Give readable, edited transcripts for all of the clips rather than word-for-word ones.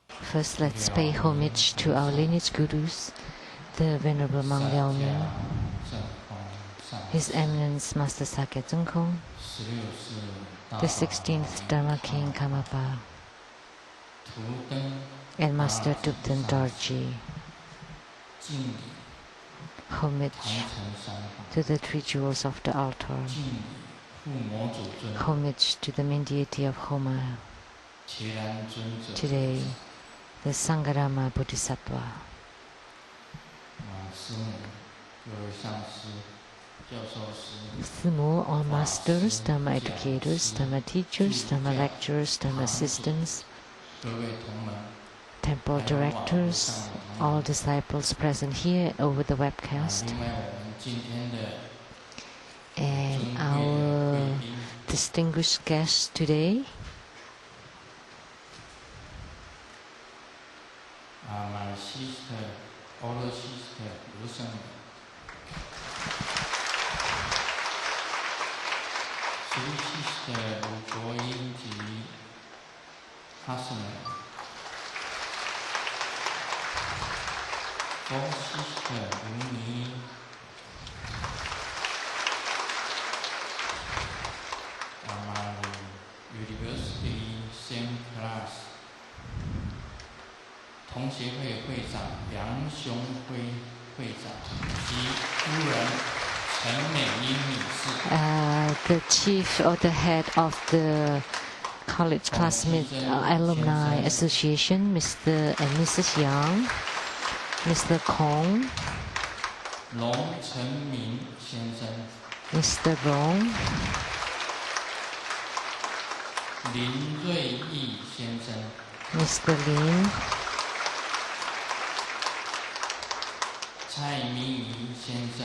First, let's pay homage to our lineage gurus, the Venerable Mang Liaoming, His Eminence Master Sakya Zhengkong, the 16th Dharma King Karmapa, and Master Tupten Dorji. Homage to the three jewels of the altar. Homage to the main deity of Homa. Today, the Sangharama Bodhisattva. Sumo, all masters, Dharma educators, Dharma teachers, Dharma lecturers, Dharma assistants, temple directors, all disciples present here over the webcast, and our distinguished guests today, my sister, older sister, Lucian, sweet sister, Guoyin Ji, husband, fourth sister, Wu my university same class. 同协会会长梁雄辉会长及夫人陈美英女士。The chief or the head of the college classmate alumni association, Mr. and Mrs. Yang, Mr. Kong, 龙成明先生 Mr. Rong, 林瑞义先生 Mr. Lin, 蔡明仪先生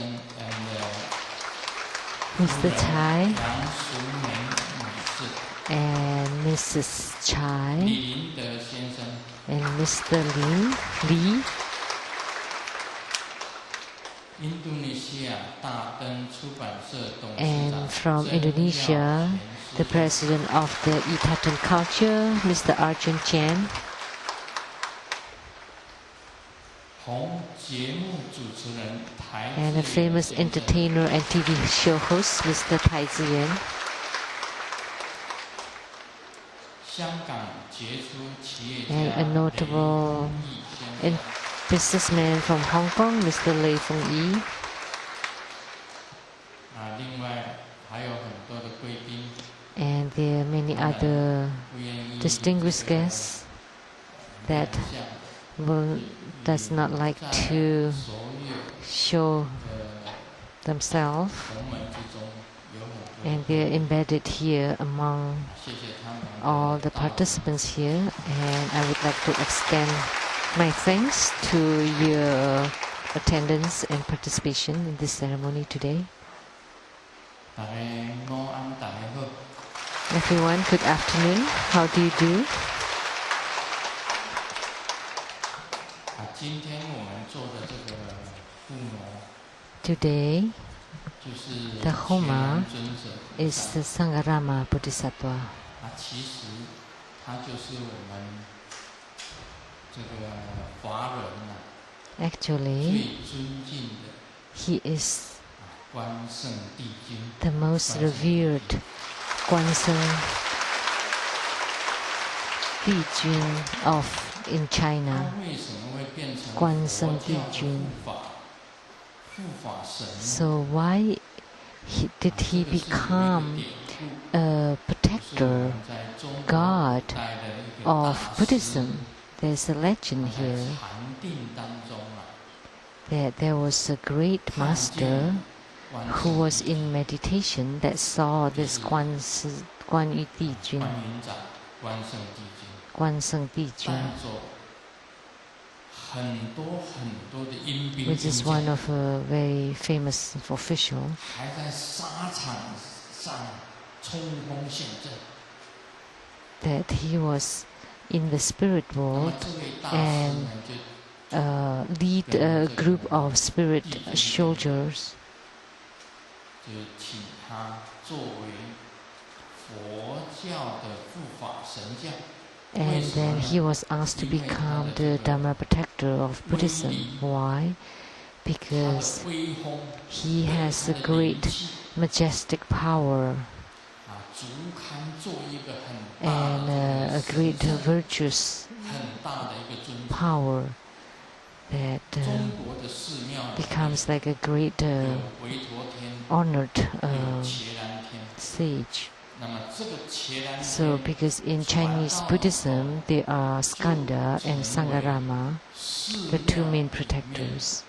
Mr. Chai, 杨淑梅女士 and Mrs. Chai, 李林德先生 and Mr. Lee, and from Indonesia, the president of the Tibetan culture, Mr. Arjun Chen, and a famous entertainer and TV show host, Mr. Tai Ziyan, and a notable businessman from Hong Kong, Mr. Lei Feng Yi. And there are many other distinguished guests that does not like to show themselves, and they are embedded here among all the participants here, and I would like to extend my thanks to your attendance and participation in this ceremony today. Everyone, good afternoon. How do you do? Today, the Homa is the Sangharama Bodhisattva. Actually, he is the most revered Guanseng Dijun in China. Guanseng Dijun. So why did he become a protector, god of Buddhism? There's a legend here that there was a great master who was in meditation that saw this Guanseng Dijun, which is one of a very famous official. That he was in the spirit world and lead a group of spirit soldiers And then he was asked to become the Dharma protector of Buddhism. Why? Because he has a great majestic power and a great virtuous power that becomes like a great honored sage. So because in Chinese Buddhism there are Skanda and Sangharama, the two main protectors,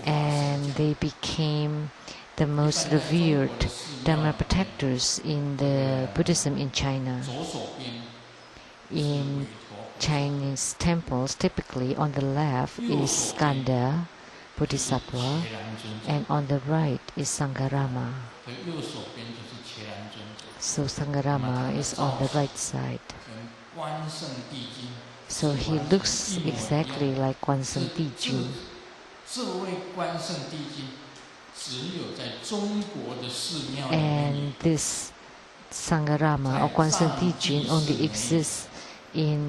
and they became the most revered Dharma protectors in the Buddhism in China. In Chinese temples, typically on the left is Skanda Bodhisattva, and on the right is Sangharama. So Sangharama is on the right side. So he looks exactly like Guanshen Dijun. And this Sangharama or Guanshen Dijun only exists in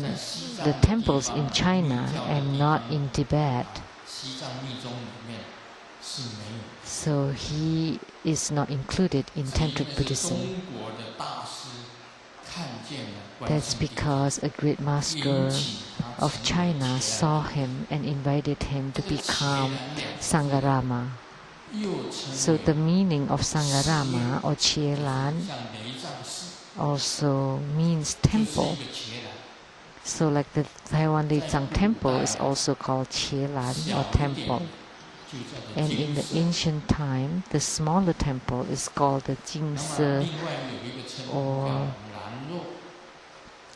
the temples in China and not in Tibet. So he is not included in Tantric Buddhism. That's because a great master of China saw him and invited him to become Sangharama. So the meaning of Sangharama or Chielan also means temple. So like the Taiwan Lian temple is also called Chielan or temple. And in the ancient time, the smaller temple is called the Jingse or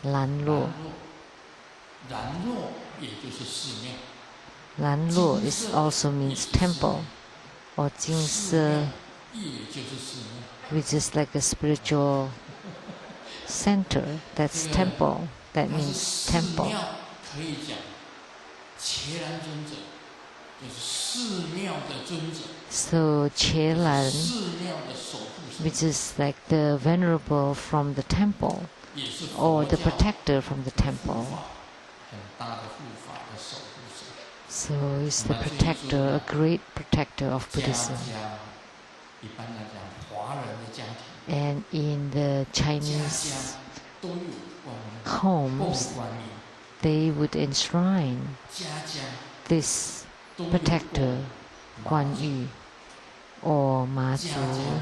Lanluo. Lanluo is also means temple, or Jingse, which is like a spiritual center. That's temple. That means temple. So Chielan, which is like the venerable from the temple, or the protector from the temple. So he's the protector, a great protector of Buddhism. And in the Chinese homes, they would enshrine this protector, Guan Yu or Ma Zhu.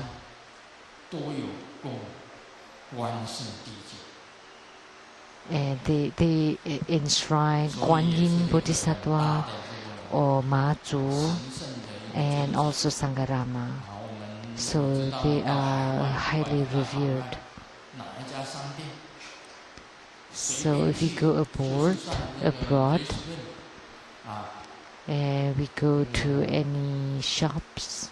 And they enshrine Guan Yin Bodhisattva or Ma Zhu and also Sangharama. So they are highly revered. So if we go abroad, we go to any shops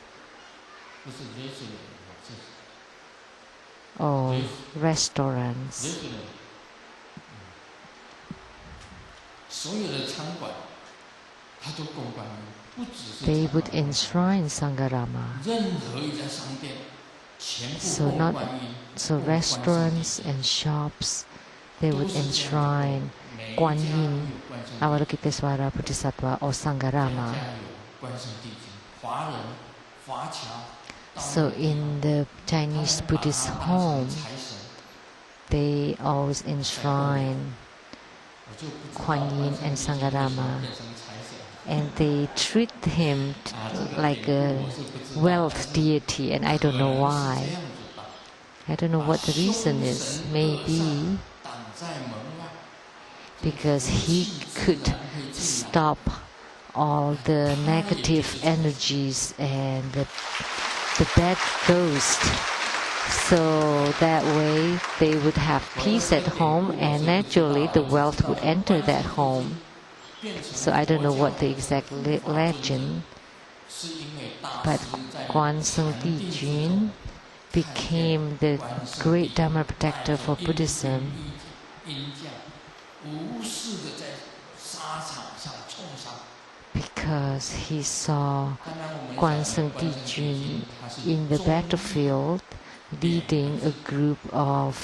or restaurants, they would enshrine Sangharama. So restaurants and shops, they would enshrine Guan Yin, Avalokitesvara Bodhisattva or Sangharama. So in the Chinese Buddhist home, they always enshrine Guan Yin and Sangharama, and they treat him like a wealth deity, and I don't know why. I don't know what the reason is. Maybe because he could stop all the negative energies and the bad ghost. So that way they would have peace at home, and naturally the wealth would enter that home. So I don't know what the exact legend, but Guanshen Dijun became the great Dharma protector for Buddhism because he saw Guanshen Dijun in the battlefield leading a group of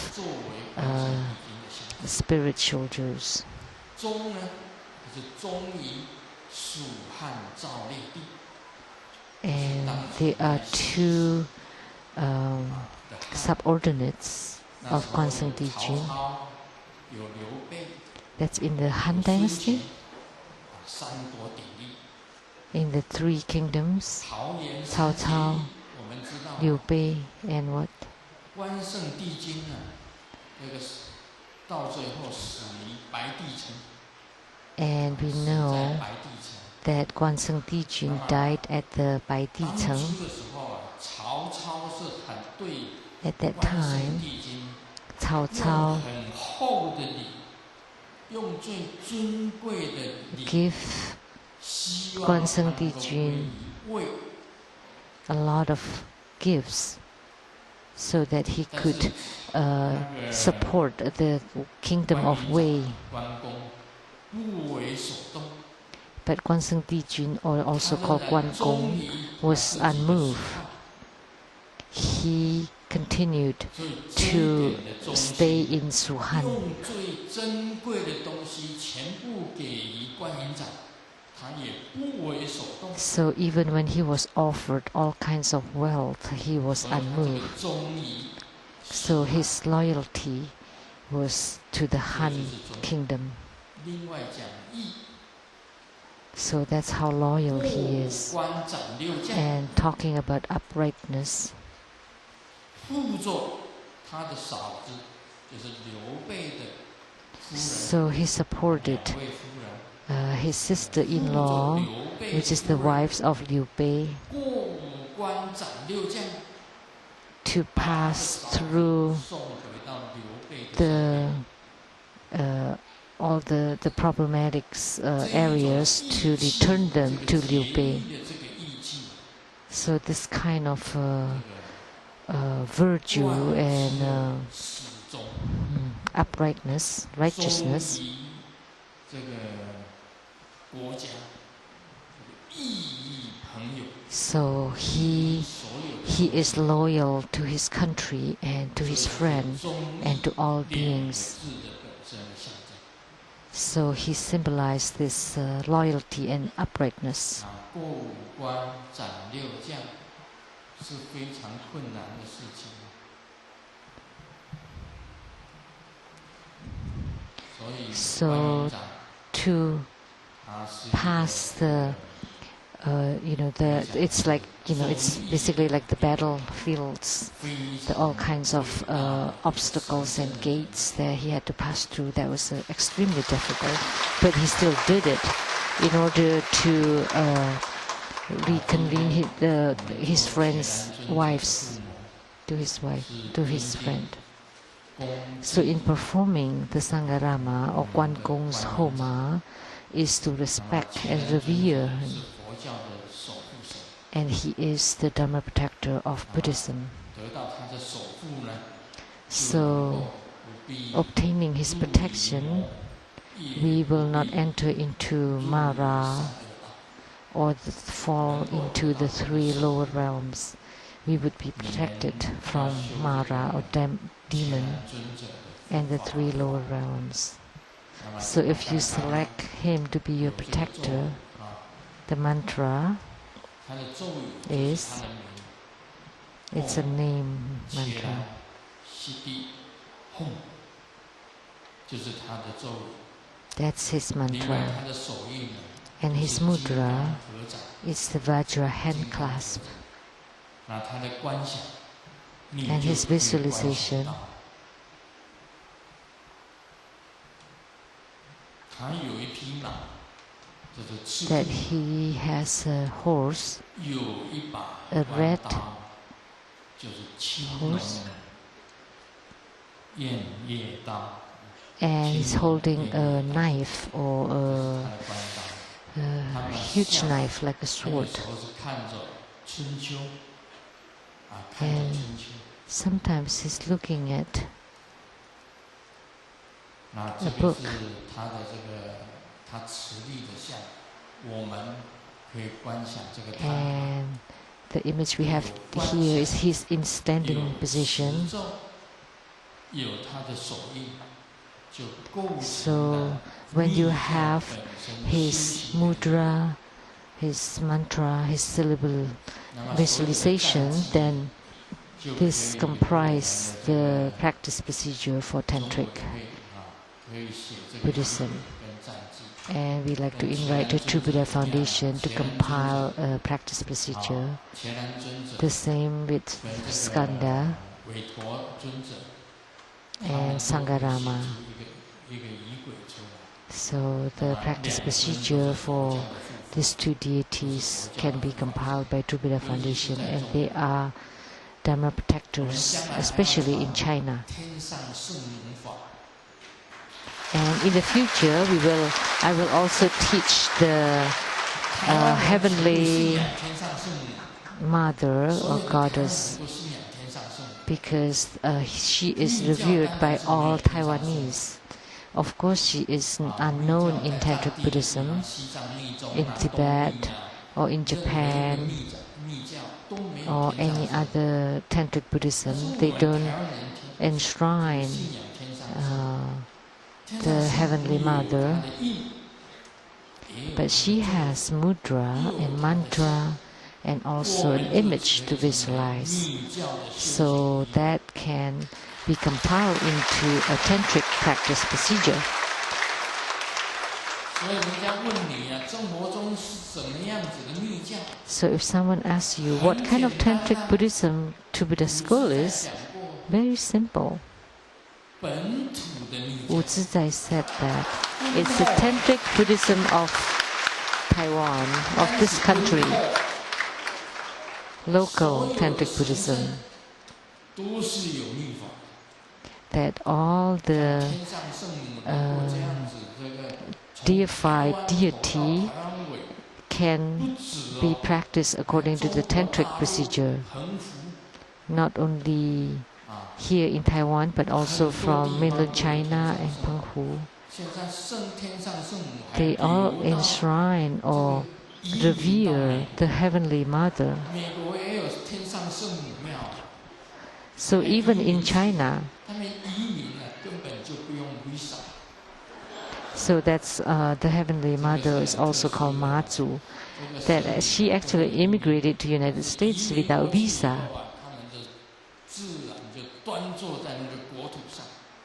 spirit soldiers. And there are two subordinates of Kwanseung Dijun. That's in the Han Dynasty. In the three kingdoms, Cao Cao, Liu Bei, and what? And we know that Kwanseung Dijun died at the Bai Di Tsang. At that time, Cao Cao gave Kwanseung Dijun a lot of gifts so that he could support the kingdom of Wei. But Kwanseung Dijun, or also called Guan Gong, was unmoved. He continued to stay in Suhan. So even when he was offered all kinds of wealth, he was unmoved. So his loyalty was to the Han kingdom. So that's how loyal he is. And talking about uprightness, so he supported his sister-in-law, which is the wives of Liu Bei, to pass through the all the problematic areas to return them to Liu Bei. So this kind of virtue and uprightness, righteousness, so he is loyal to his country and to his friend and to all beings. So he symbolized this loyalty and uprightness. So to pass the it's like, it's basically like the battlefields, all kinds of obstacles and gates that he had to pass through. That was extremely difficult, but he still did it in order to reconvene his friends' wives to his friend. So in performing the Sangharama or Guan Gong's Homa is to respect and revere him. And he is the Dharma protector of Buddhism. So, obtaining his protection, we will not enter into Mara or fall into the three lower realms. We would be protected from Mara or demon and the three lower realms. So if you select him to be your protector, the mantra is, it's a name mantra. That's his mantra. And his mudra is the Vajra hand clasp. And his visualization that he has a horse, a red horse, and he's holding a knife or a huge knife like a sword. And sometimes he's looking at a book. And The image we have here is he's in standing position. So when you have his mudra, his mantra, his syllable visualization, then this comprises the practice procedure for Tantric Buddhism. And we like to invite the True Buddha Foundation to compile a practice procedure. The same with Skanda and Sangarama. So the practice procedure for these two deities can be compiled by True Buddha Foundation, and they are Dharma protectors, especially in China. And in the future, I will also teach the Heavenly Mother or Goddess, because she is revered by all Taiwanese. Of course, she is unknown in Tantric Buddhism, in Tibet, or in Japan, or any other Tantric Buddhism. They don't enshrine the Heavenly Mother, but she has mudra and mantra and also an image to visualize, so that can be compiled into a tantric practice procedure. So if someone asks you what kind of tantric Buddhism True Buddha school is, very simple. Wu Zizai said that it's the tantric Buddhism of Taiwan, of this country, local tantric Buddhism, that all the deified deity can be practiced according to the tantric procedure, not only here in Taiwan, but also from mainland China and Penghu. They all enshrine or revere the Heavenly Mother. So even in China, so that's the Heavenly Mother is also called Mazu, that she actually immigrated to the United States without visa.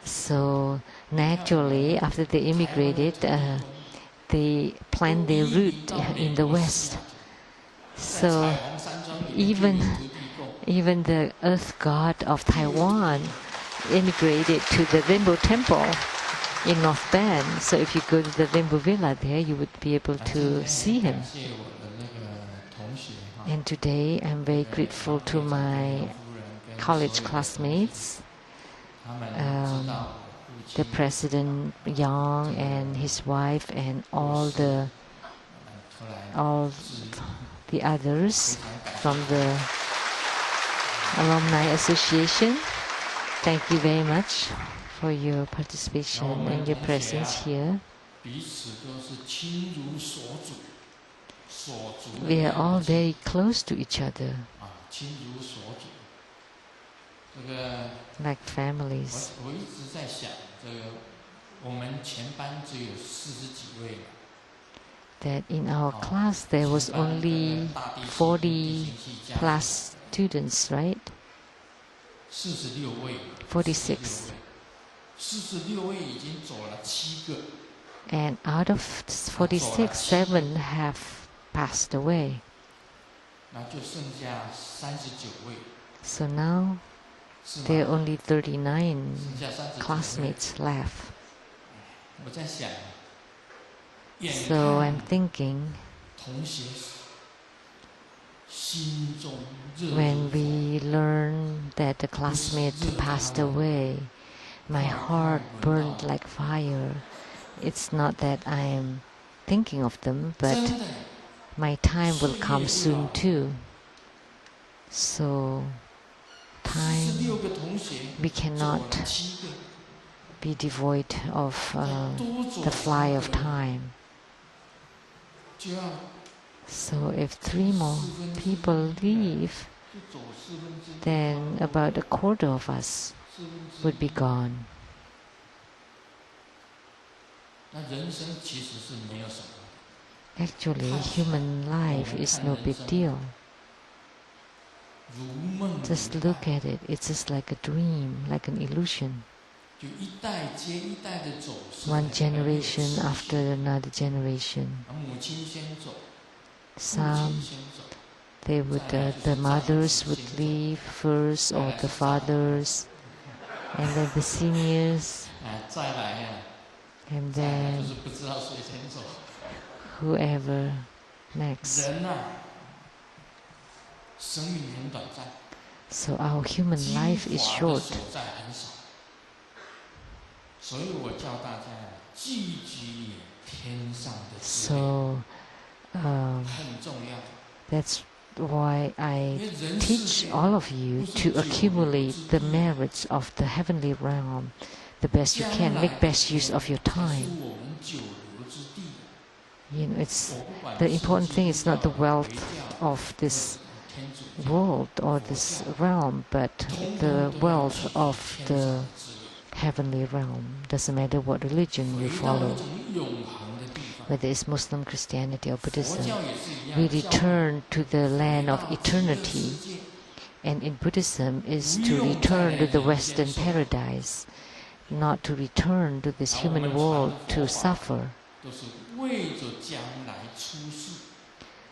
So naturally, after they immigrated, they planned their route in the West. So even the Earth God of Taiwan immigrated to the Rainbow Temple in North Bend. So if you go to the Rainbow Villa there, you would be able to see him. And today, I'm very grateful to my college classmates, the President Yang and his wife, and all the others from the Alumni Association. Thank you very much for your participation and your presence here. We are all very close to each other, like families. That in our class there was only 40 plus students, right? 46. And out of 46, 7 have passed away. So now there are only 39 classmates left. So I'm thinking, when we learn that the classmate passed away, my heart burned like fire. It's not that I am thinking of them, but my time will come soon too. So time, we cannot be devoid of the fly of time. So if 3 more people leave, then about a quarter of us would be gone. Actually, human life is no big deal. Just look at it. It's just like a dream, like an illusion. One generation after another generation. Some, the mothers would leave first, or the fathers, and then the seniors, and then whoever next. So our human life is short. So that's why I teach all of you to accumulate the merits of the heavenly realm the best you can. Make best use of your time. You know, the important thing is not the wealth of this world or this realm, but the wealth of the heavenly realm. Doesn't matter what religion you follow, whether it's Muslim, Christianity, or Buddhism. We return to the land of eternity, and in Buddhism is to return to the Western paradise, not to return to this human world to suffer.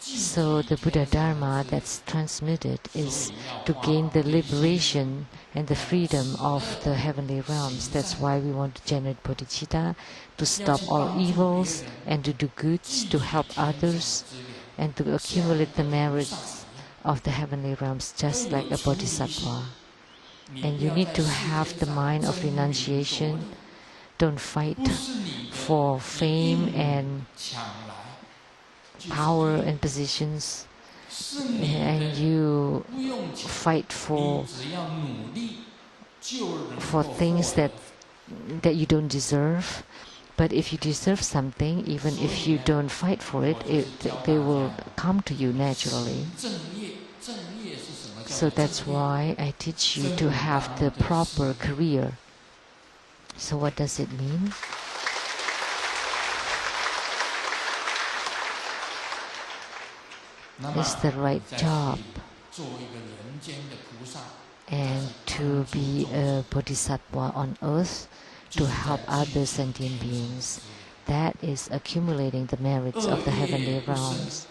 So the Buddha Dharma that's transmitted is to gain the liberation and the freedom of the heavenly realms. That's why we want to generate bodhicitta, to stop all evils and to do goods, to help others, and to accumulate the merits of the heavenly realms, just like a bodhisattva. And you need to have the mind of renunciation. Don't fight for fame and power and positions, and you fight for things that you don't deserve. But if you deserve something, even if you don't fight for it, they will come to you naturally. So that's why I teach you to have the proper career. So what does it mean? It's the right job, and to be a bodhisattva on earth, to help other sentient beings. That is accumulating the merits of the heavenly realms.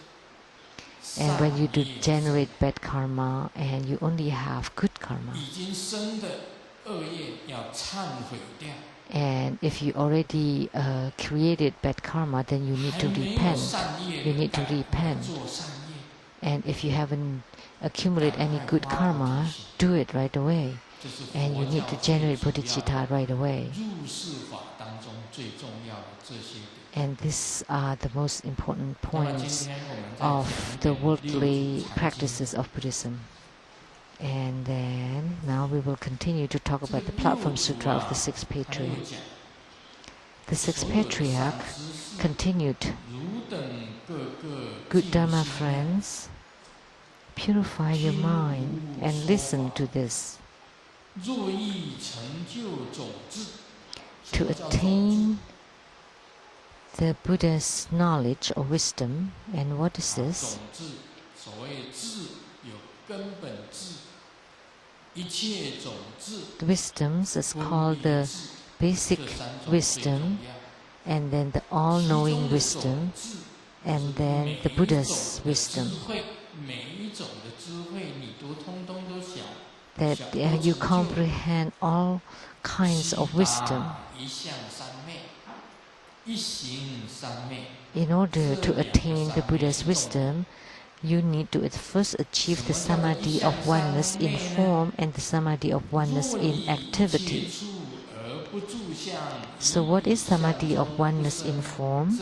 And when you do generate bad karma and you only have good karma, and if you already created bad karma, then you need to repent. You need to repent. And if you haven't accumulated any good karma, do it right away. And you need to generate bodhicitta right away. And these are the most important points of the worldly practices of Buddhism. And then now we will continue to talk about the Platform Sutra of the Sixth Patriarch. The Sixth Patriarch continued, good Dharma friends, purify your mind and listen to this. To attain the Buddha's knowledge or wisdom, and what is this? The wisdoms is called the basic wisdom, and then the all-knowing wisdom, and then the Buddha's wisdom. That you comprehend all kinds of wisdom. In order to attain the Buddha's wisdom, you need to first achieve the Samadhi of oneness in form and the Samadhi of oneness in activity. So what is Samadhi of oneness in form?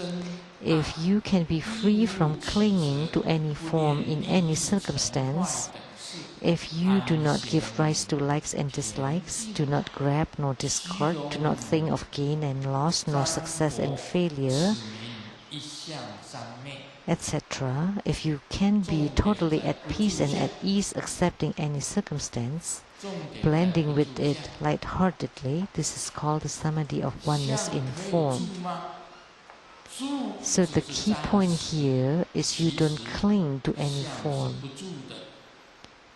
If you can be free from clinging to any form in any circumstance, if you do not give rise to likes and dislikes, do not grab nor discard, do not think of gain and loss, nor success and failure, etc. Tantra, if you can be totally at peace and at ease accepting any circumstance, blending with it lightheartedly, this is called the Samadhi of oneness in form. So the key point here is you don't cling to any form.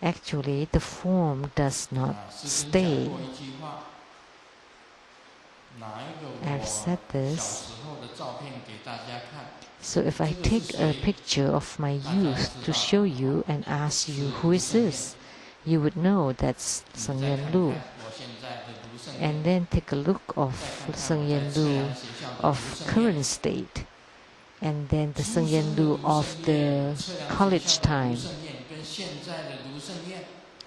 Actually, the form does not stay. I've said this. So if I take a picture of my youth to show you and ask you, who is this? You would know that's Sheng-yen Lu. And then take a look of Sheng-yen Lu of current state. And then the Sheng-yen Lu of the college time.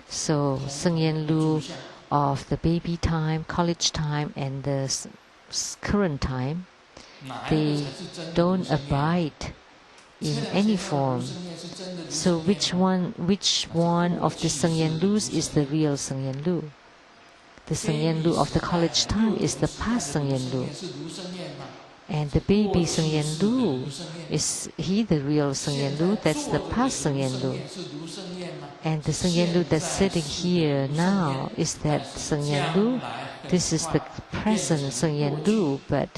So Sheng-yen Lu of the baby time, college time, and the current time, they don't abide in any form. So which one of the Sheng-yen Lus is the real Sheng-yen Lu? The Sheng-yen Lu of the college time is the past Sheng-yen Lu. And the baby Sheng-yen Lu, is he the real Sheng-yen Lu? That's the past Sheng-yen Lu. And the Sheng-yen Lu that's sitting here now, is that Sheng-yen Lu? This is the present Sheng-yen Lu, but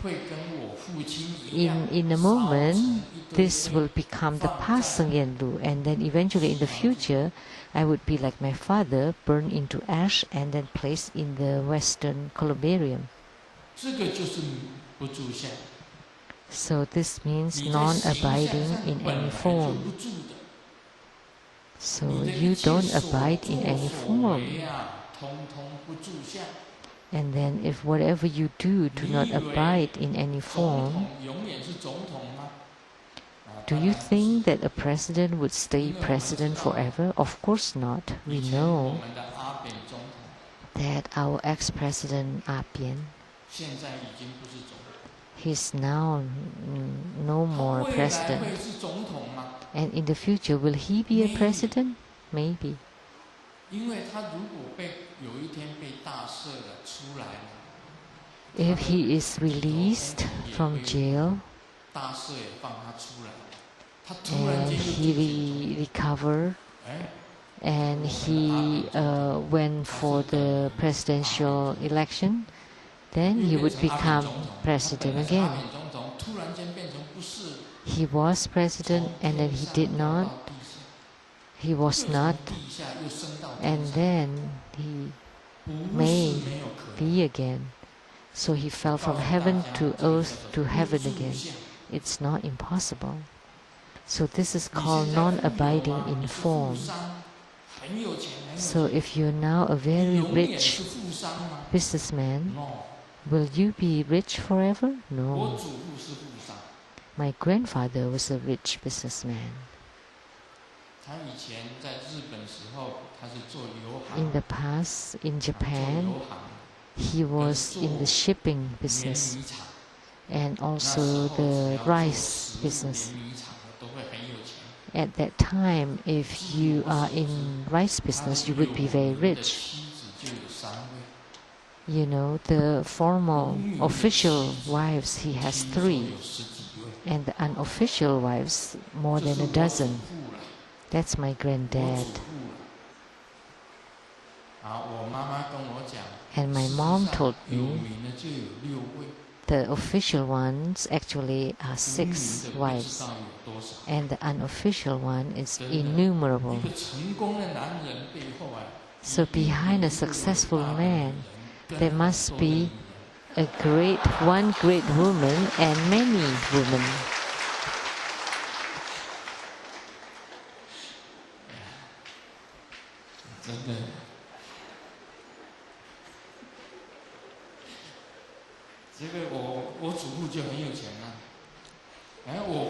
in a moment, this will become the past Sheng-yen Lu, and then eventually in the future, I would be like my father, burned into ash and then placed in the Western columbarium. So this means non-abiding in any form. So you don't abide in any form. And then if whatever you do not abide in any form, do you think that a president would stay president forever? Of course not. We know that our ex-president Lian, he's now no more president. And in the future, will he be a president? Maybe. If he is released from jail and he recovered and he went for the presidential election, then he would become president again. He was president and then he did not. He was not, and then he may be again. So he fell from heaven to earth to heaven again. It's not impossible. So this is called non-abiding in form. So if you're now a very rich businessman, will you be rich forever? No. My grandfather was a rich businessman. In the past, in Japan, he was in the shipping business and also the rice business. At that time, if you are in rice business, you would be very rich. You know, the formal, official wives, he has 3. And the unofficial wives, more than a dozen. That's my granddad. And my mom told me the official ones actually are 6 wives, and the unofficial one is innumerable. So behind a successful man, there must be one great woman and many women.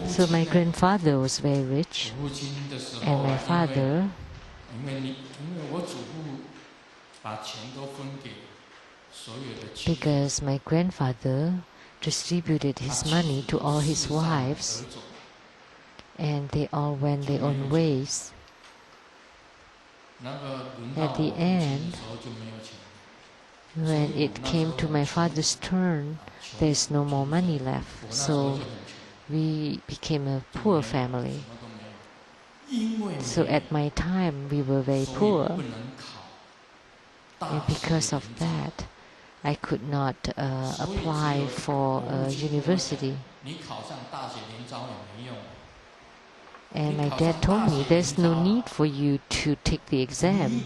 So my grandfather was very rich, and my father, because my grandfather distributed his money to all his wives, and they all went their own ways. At the end, when it came to my father's turn, there is no more money left. So we became a poor family. So at my time, we were very poor. And because of that, I could not apply for a university. And my dad told me, there's no need for you to take the exam.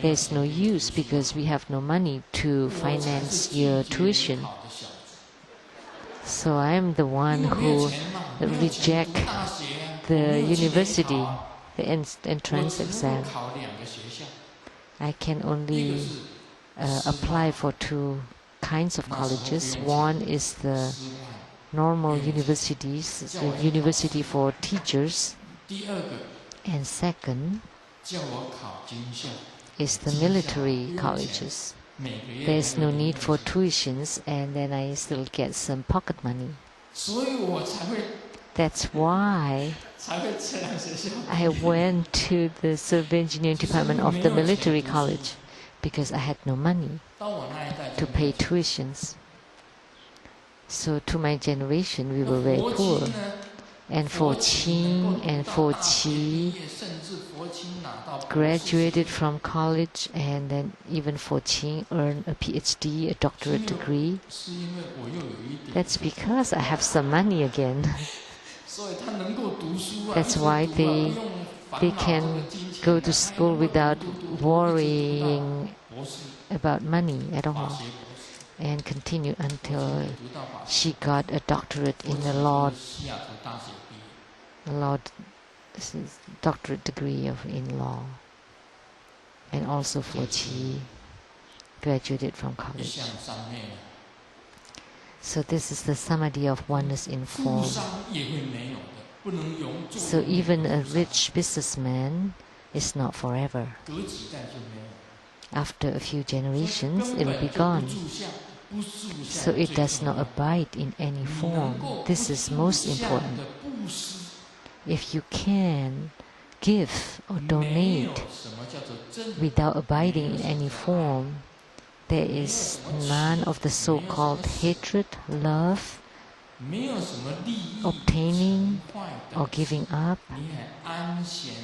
There's no use because we have no money to finance your tuition. So I'm the one who reject the university, the entrance exam. I can only apply for two kinds of colleges. One is the normal universities, the university for teachers. And second is the military colleges. There's no need for tuitions, and then I still get some pocket money. That's why I went to the civil engineering department of the military college, because I had no money to pay tuitions. So to my generation, we were very poor. And for Qing and for Qi graduated from college, and then even for Qing earned a PhD, a doctorate degree. That's because I have some money again. That's why they can go to school without worrying about money at all, and continue until she got a doctorate in the law, doctorate degree in law. And also for Qi, graduated from college. So this is the Samadhi of oneness in form. So even a rich businessman is not forever. After a few generations, it will be gone. So it does not abide in any form. This is most important. If you can give or donate without abiding in any form, there is none of the so-called hatred, love, obtaining or giving up,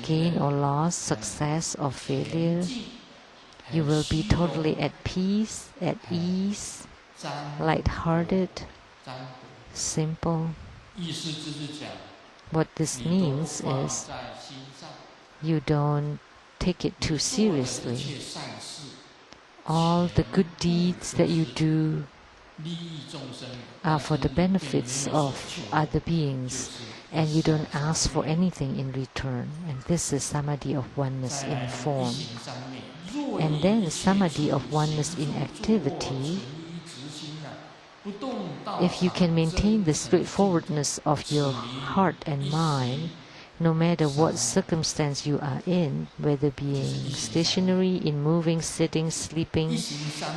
gain or loss, success or failure. You will be totally at peace, at ease, light-hearted, simple. What this means is you don't take it too seriously. All the good deeds that you do are for the benefits of other beings, and you don't ask for anything in return. And this is Samadhi of oneness in form. And then Samadhi of oneness in activity. If you can maintain the straightforwardness of your heart and mind, no matter what circumstance you are in, whether being stationary, in moving, sitting, sleeping,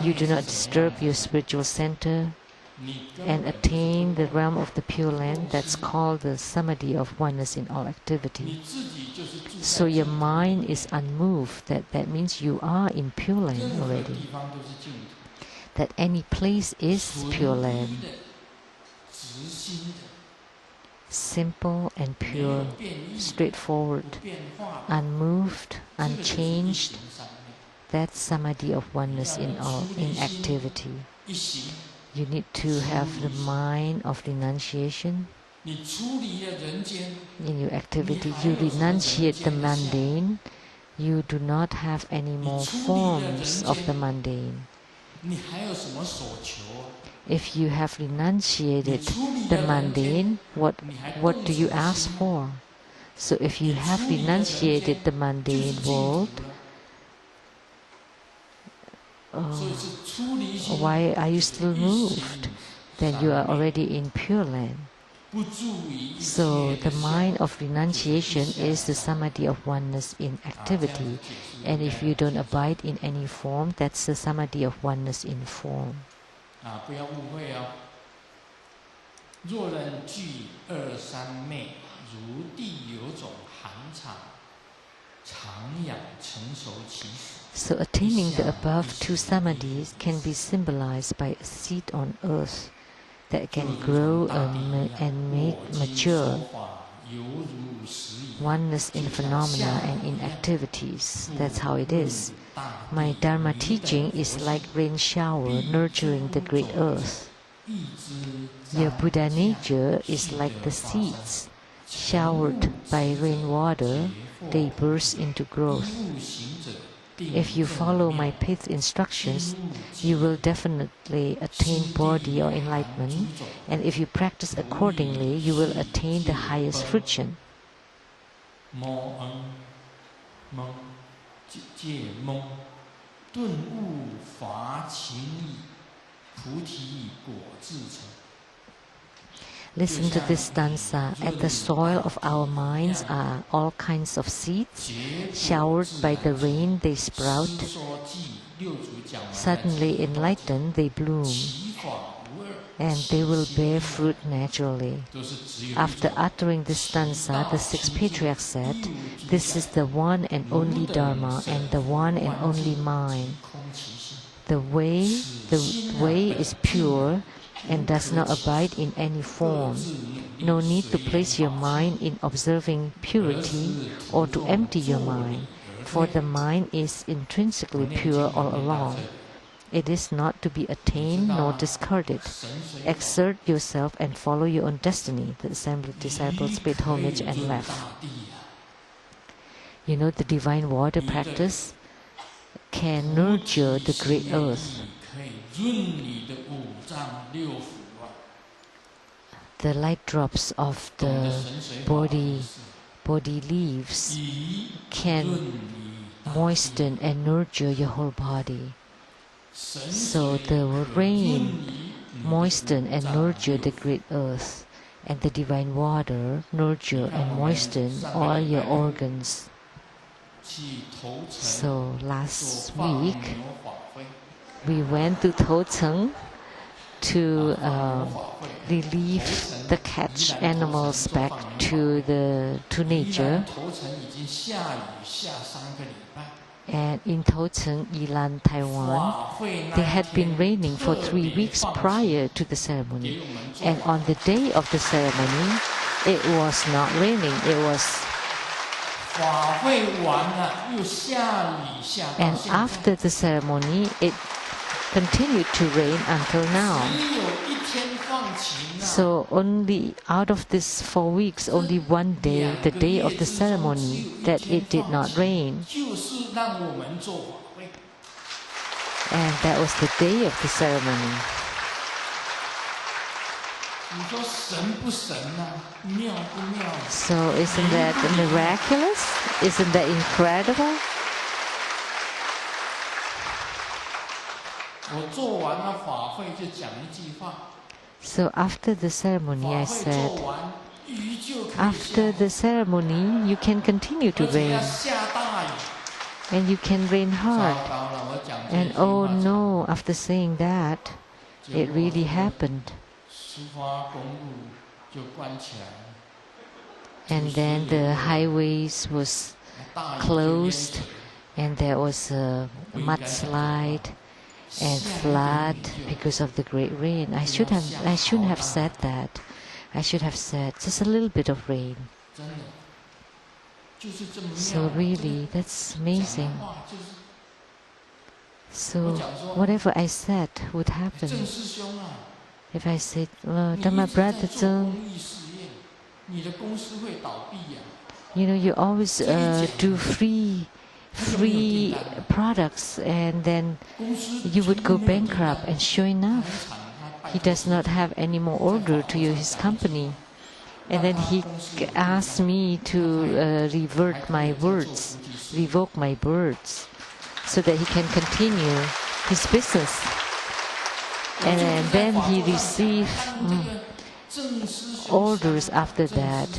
you do not disturb your spiritual center and attain the realm of the Pure Land. That's called the Samadhi of oneness in all activity. So your mind is unmoved. That means you are in Pure Land already. That any place is Pure Land. Simple and pure, straightforward, unmoved, unchanged. That's Samadhi of oneness in activity. You need to have the mind of renunciation. In your activity, you renunciate the mundane. You do not have any more forms of the mundane. If you have renunciated the mundane, what do you ask for? So if you have renunciated the mundane world, why are you still moved? Then you are already in Pure Land. So the mind of renunciation is the Samadhi of oneness in activity. And if you don't abide in any form, that's the Samadhi of oneness in form. 不要误会哦。若人具二三昧，如地有种寒场，常养成熟其实。 So attaining the above two samadhis can be symbolized by a seed on earth that can grow and make mature. oneness in phenomena and in activities. That's how it is. My Dharma teaching is like rain shower nurturing the great earth. Your Buddha nature is like the seeds. Showered by rainwater, they burst into growth. If you follow my fifth instructions, you will definitely attain body or enlightenment, and if you practice accordingly, you will attain the highest fruition. Listen to this stanza. At the soil of our minds are all kinds of seeds. Showered by the rain, they sprout. Suddenly enlightened, they bloom, and they will bear fruit naturally. After uttering this stanza, the sixth Patriarch said, "This is the one and only Dharma and the one and only mine. The way is pure and does not abide in any form. No need to place your mind in observing purity or to empty your mind, for the mind is intrinsically pure all along. It is not to be attained nor discarded. Exert yourself and follow your own destiny." The assembled disciples paid homage and left. You know, the divine water practice can nurture the great earth. The light drops of the body leaves can moisten and nurture your whole body. So the rain moisten and nurture the great earth, and the divine water nurture and moisten all your organs. So last week we went to Tsang to relieve the catch animals back to nature. And in Tsang, Lian, Taiwan, they had been raining for 3 weeks prior to the ceremony. And on the day of the ceremony, it was not raining, it was. And after the ceremony, it continued to rain until now. So only out of this 4 weeks, only one day, the day of the ceremony, that it did not rain. And that was the day of the ceremony. So isn't that miraculous? Isn't that incredible? So after the ceremony, I said, after the ceremony, you can continue to rain. And you can rain hard. And oh no, after saying that, it really happened. And then the highways was closed, and there was a mudslide and flood because of the great rain. I shouldn't have said that. I should have said just a little bit of rain. So really, that's amazing. So whatever I said would happen. If I said, Dharma brother Tsang, you always do free products, and then you would go bankrupt. And sure enough, he does not have any more order to his company. And then he asked me to revoke my words, so that he can continue his business. And then he received orders after that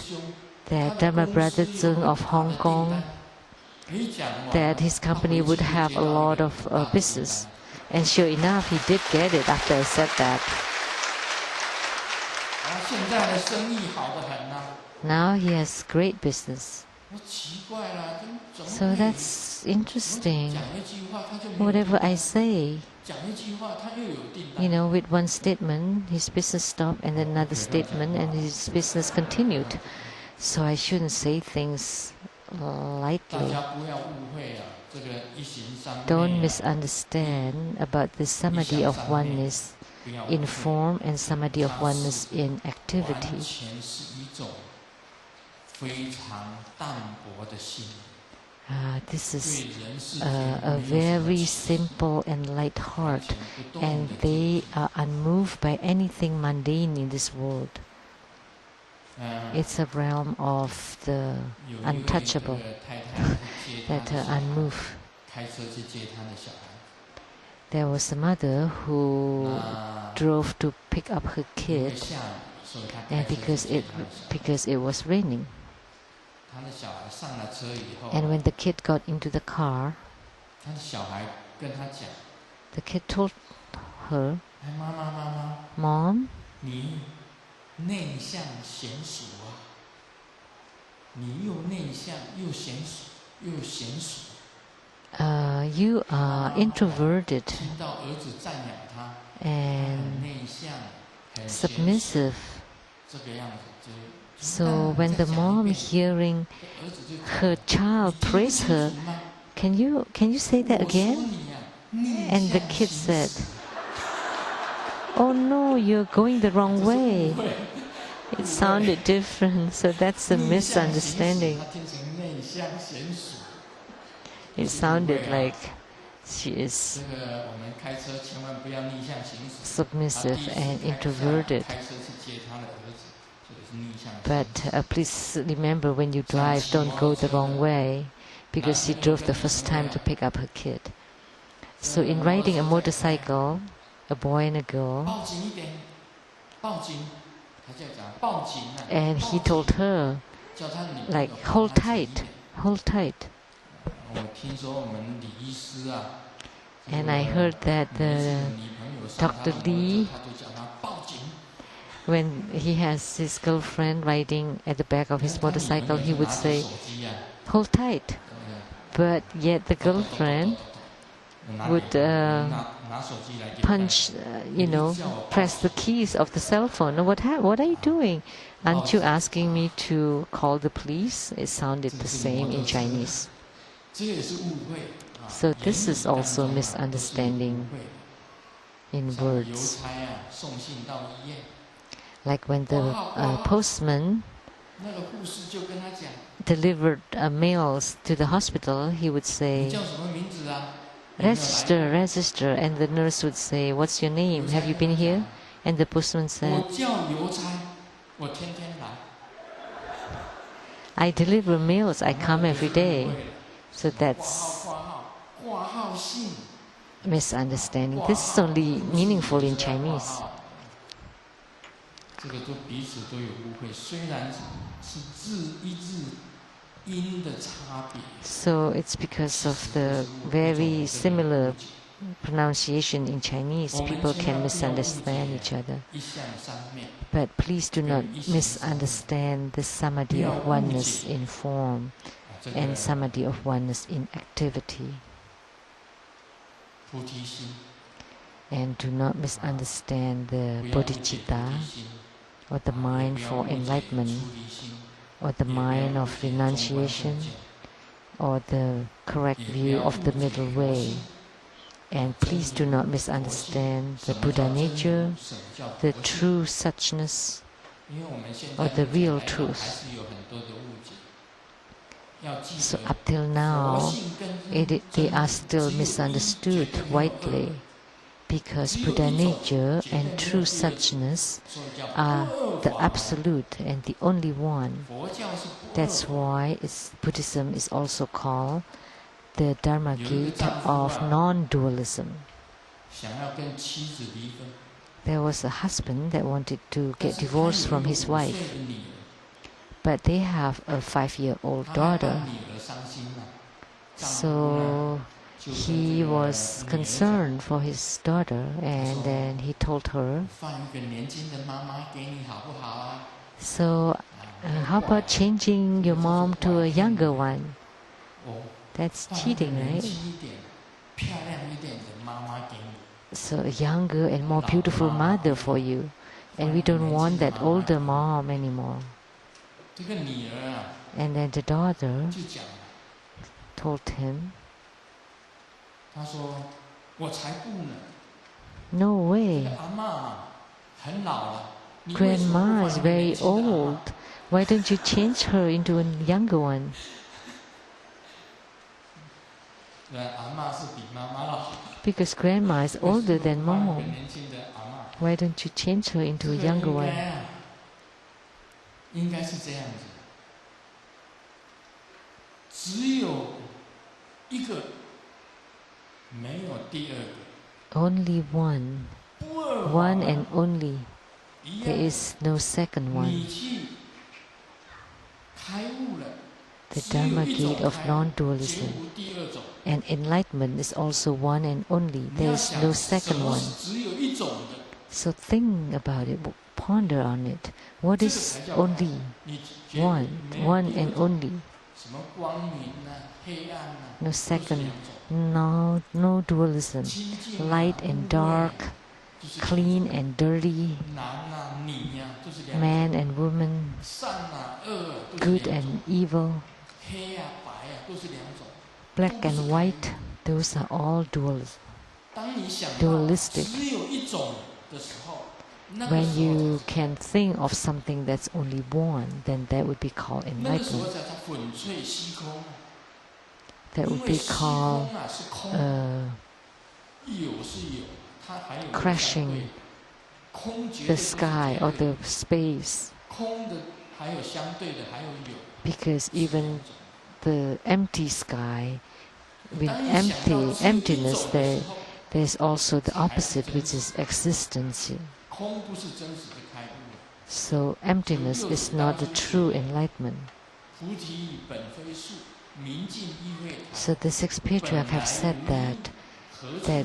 Dharma brother Tsang of Hong Kong, that his company would have a lot of business. And sure enough, he did get it after I said that. Now he has great business. So that's interesting. Whatever I say, with one statement, his business stopped, and then another statement, and his business continued. So I shouldn't say things lightly. Don't misunderstand about the Samadhi of oneness in form and Samadhi of oneness in activity. This is a very simple and light heart, and they are unmoved by anything mundane in this world. It's a realm of the untouchable that are unmoved. There was a mother who drove to pick up her kid, and because it was raining. And when the kid got into the car, the kid told her, "Mom, you are introverted and submissive." So when the mom hearing her child praise her, can you say that again? And the kid said, "Oh no, you're going the wrong way." It sounded different, so that's a misunderstanding. It sounded like she is submissive and introverted. But please remember, when you drive, don't go the wrong way, because she drove the first time to pick up her kid. So in riding a motorcycle, a boy and a girl, and he told her, like, hold tight, hold tight. And I heard that Dr. Lee, when he has his girlfriend riding at the back of his motorcycle, he would say, "Hold tight." But yet the girlfriend would punch, press the keys of the cell phone. What are you doing? Aren't you asking me to call the police? It sounded the same in Chinese. So this is also misunderstanding in words. Like when the postman delivered mails to the hospital, he would say, "Register, register," and the nurse would say, "What's your name? Have you been here?" And the postman said, "I deliver mails, I come every day." So that's misunderstanding. This is only meaningful in Chinese. So it's because of the very similar pronunciation in Chinese, people can misunderstand each other. But please do not misunderstand the Samadhi of oneness in form and Samadhi of oneness in activity. And do not misunderstand the bodhicitta, or the mind for enlightenment, or the mind of renunciation, or the correct view of the middle way. And please do not misunderstand the Buddha nature, the true suchness, or the real truth. So up till now, they are still misunderstood widely, because Buddha nature and true suchness are the absolute and the only one. That's why Buddhism is also called the Dharma gate of non-dualism. There was a husband that wanted to get divorced from his wife, but they have a 5-year-old daughter. So he was concerned for his daughter, and then he told her, "So how about changing your mom to a younger one?" That's cheating, right? So a younger and more beautiful mother for you, and we don't want that older mom anymore. And then the daughter told him, "No way. Grandma is very old. Why don't you change her into a younger one?" Because grandma is older than mom. Why don't you change her into a younger one? Only one. One and only. There is no second one. The Dharma gate of non-dualism. And enlightenment is also one and only. There is no second one. So think about it, ponder on it. What is only one? One and only. No second, no dualism. Light and dark, clean and dirty, man and woman, good and evil, black and white, those are all dualistic. When you can think of something that's only one, then that would be called enlightenment. That would be called crashing the sky or the space. Because even the empty sky, with emptiness, there's also the opposite, which is existence. So emptiness is not the true enlightenment. So the sixth patriarch have said that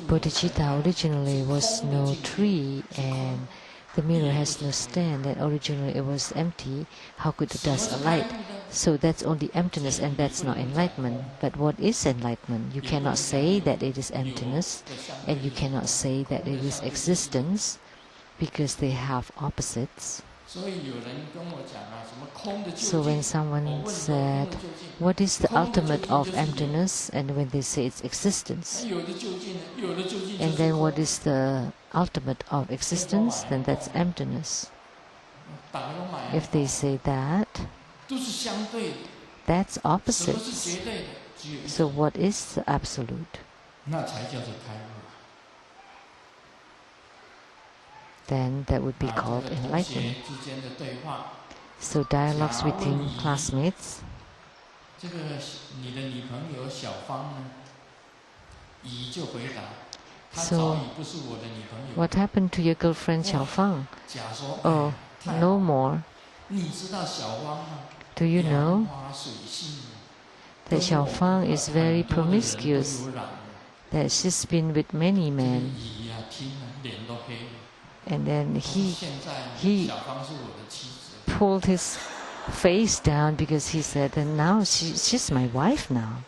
bodhicitta originally was no tree and the mirror has no stand, and originally it was empty. How could the dust alight? So that's only emptiness, and that's not enlightenment. But what is enlightenment? You cannot say that it is emptiness, and you cannot say that it is existence, because they have opposites. So when someone said, "What is the ultimate of emptiness?" and when they say it's existence, and then what is the ultimate of existence? Then that's emptiness. If they say that, that's opposites. So what is the absolute? Then that would be called enlightenment. So dialogues between classmates. So what happened to your girlfriend Xiaofang? Oh, no more. Do you know that Xiaofang is very promiscuous, that she's been with many men? And then he pulled his face down because he said, and now she's my wife now.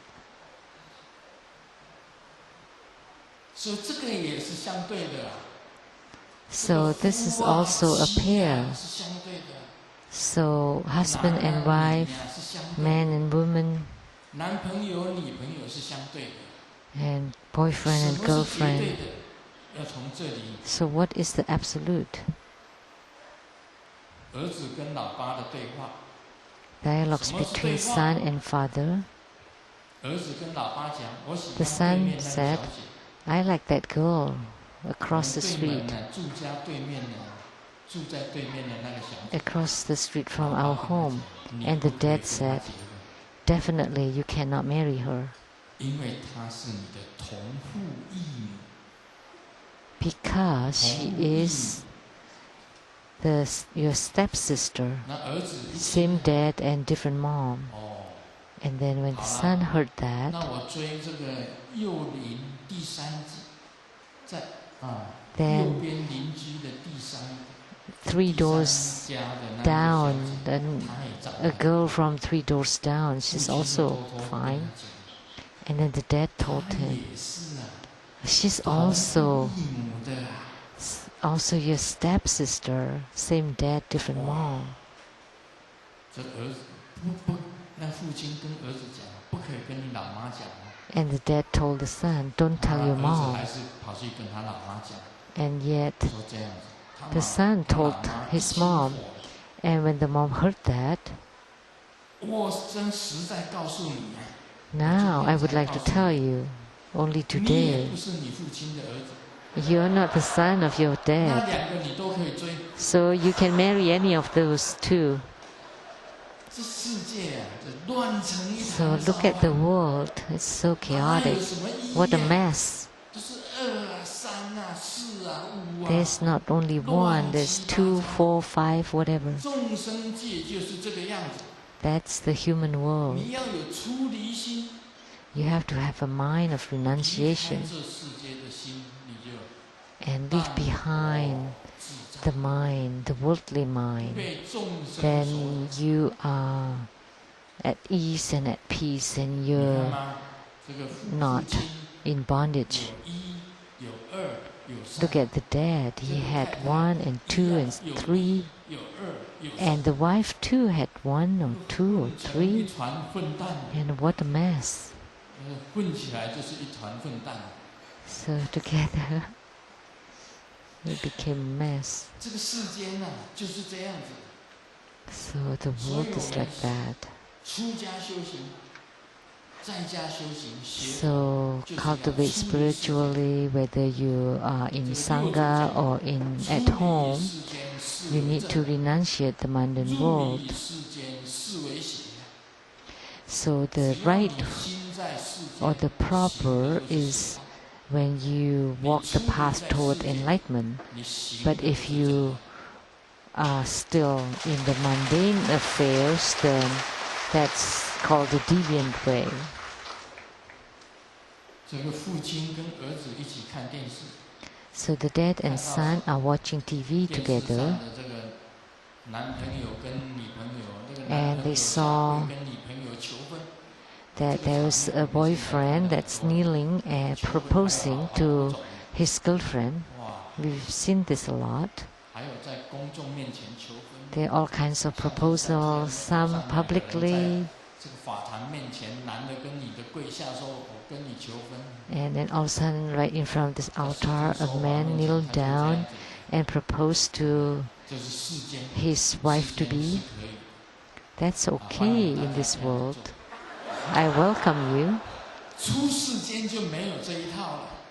So this is also a pair. So husband and wife, man and woman, and boyfriend and girlfriend. So what is the absolute? Dialogues between son and father. The son said, "I like that girl across the street. Across the street from our home." And the dad said, "Definitely you cannot marry her. Because she is your stepsister, same dad and different mom." And then when the son heard that, then 3 doors down, then a girl from 3 doors down, she's also fine. And then the dad told him, "She's also your stepsister, same dad, different mom." And the dad told the son, don't tell your mom. And yet the son told his mom. And when the mom heard that, now I would like to tell you, only today, you're not the son of your dad. So you can marry any of those two. So look at the world, it's so chaotic. What a mess. There's not only one, there's 2, 4, 5, whatever. That's the human world. You have to have a mind of renunciation and leave behind the mind, the worldly mind. Then you are at ease and at peace, and you're not in bondage. Look at the dad. He had 1 and 2 and 3. And the wife too had 1 or 2 or 3. And what a mess. So together it became a mess. So the world is like that. So cultivate spiritually, whether you are in Sangha or at home, you need to renunciate the mundane world. So the right or the proper is when you walk the path toward enlightenment. But if you are still in the mundane affairs, then that's called the deviant way. So the dad and son are watching TV together, and they saw that there was a boyfriend that's kneeling and proposing to his girlfriend. We've seen this a lot. There are all kinds of proposals, some publicly, and then all of a sudden, right in front of this altar, a man kneeled down and proposed to his wife-to-be. That's okay in this world. I welcome you.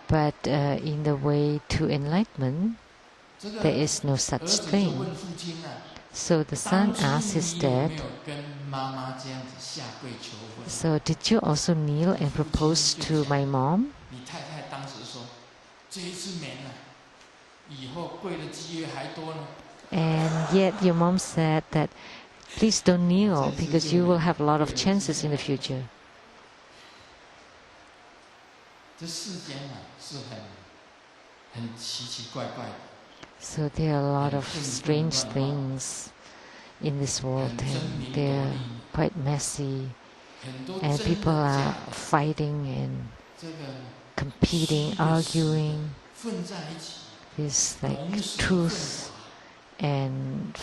But in the way to enlightenment, there is no such thing. So the son asked his dad, so did you also kneel and propose to my mom? And yet your mom said that, please don't kneel because you will have a lot of chances in the future. So there are a lot of strange things in this world, and they're quite messy, and people are fighting and competing, arguing. There's like truth and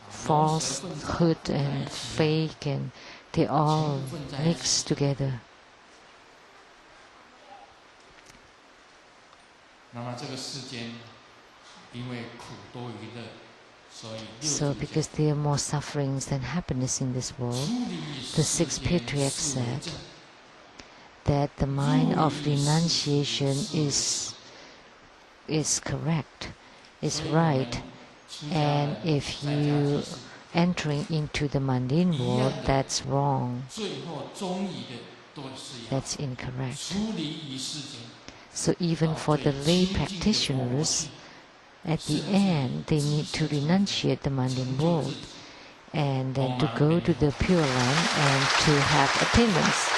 falsehood and fake, and they all mix together. So because there are more sufferings than happiness in this world, the 6 Patriarchs said that the mind of renunciation is correct, is right, and if you entering into the mundane world, that's wrong, that's incorrect. So even for the lay practitioners, at the end, they need to renunciate the mundane world and then to go to the Pure Land and to have attainments.